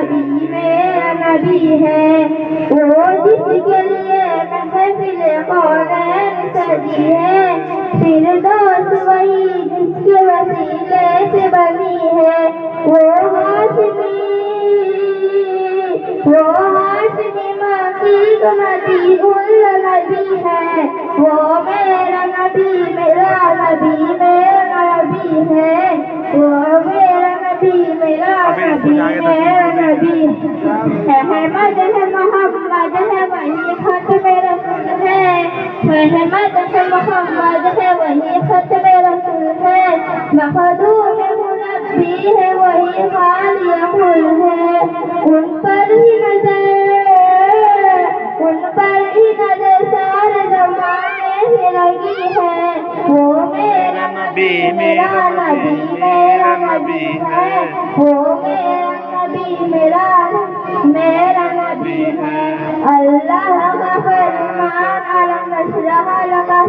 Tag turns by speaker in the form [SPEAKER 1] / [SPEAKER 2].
[SPEAKER 1] नबी मेरा नबी है। वो जिसके लिए महफिल कौनैन सजी है, फिरदौस वही जिसके वसीले से बनी है। वो हाशमी मकीक मदीहुल नबी है। वो मेरा नबी मेरा नबी मेरा नबी है। वो मेरा नबी मेरा नबी मेरा नबी है। अहमद है मोहम्मद है वही खत्म रसूल है। अहमद है मोहम्मद है वही खत्म रसूल है। मखदूम मुनब्बी है वही खालिक कुल है। उन पर ही नजर सारे जमाने से लगी है। वो मेरा नबी मेरा नबी मेरा नबी है। वो मेरा नबी मेरा नबी है। अल्लाह का फरमान अलम नशरह लका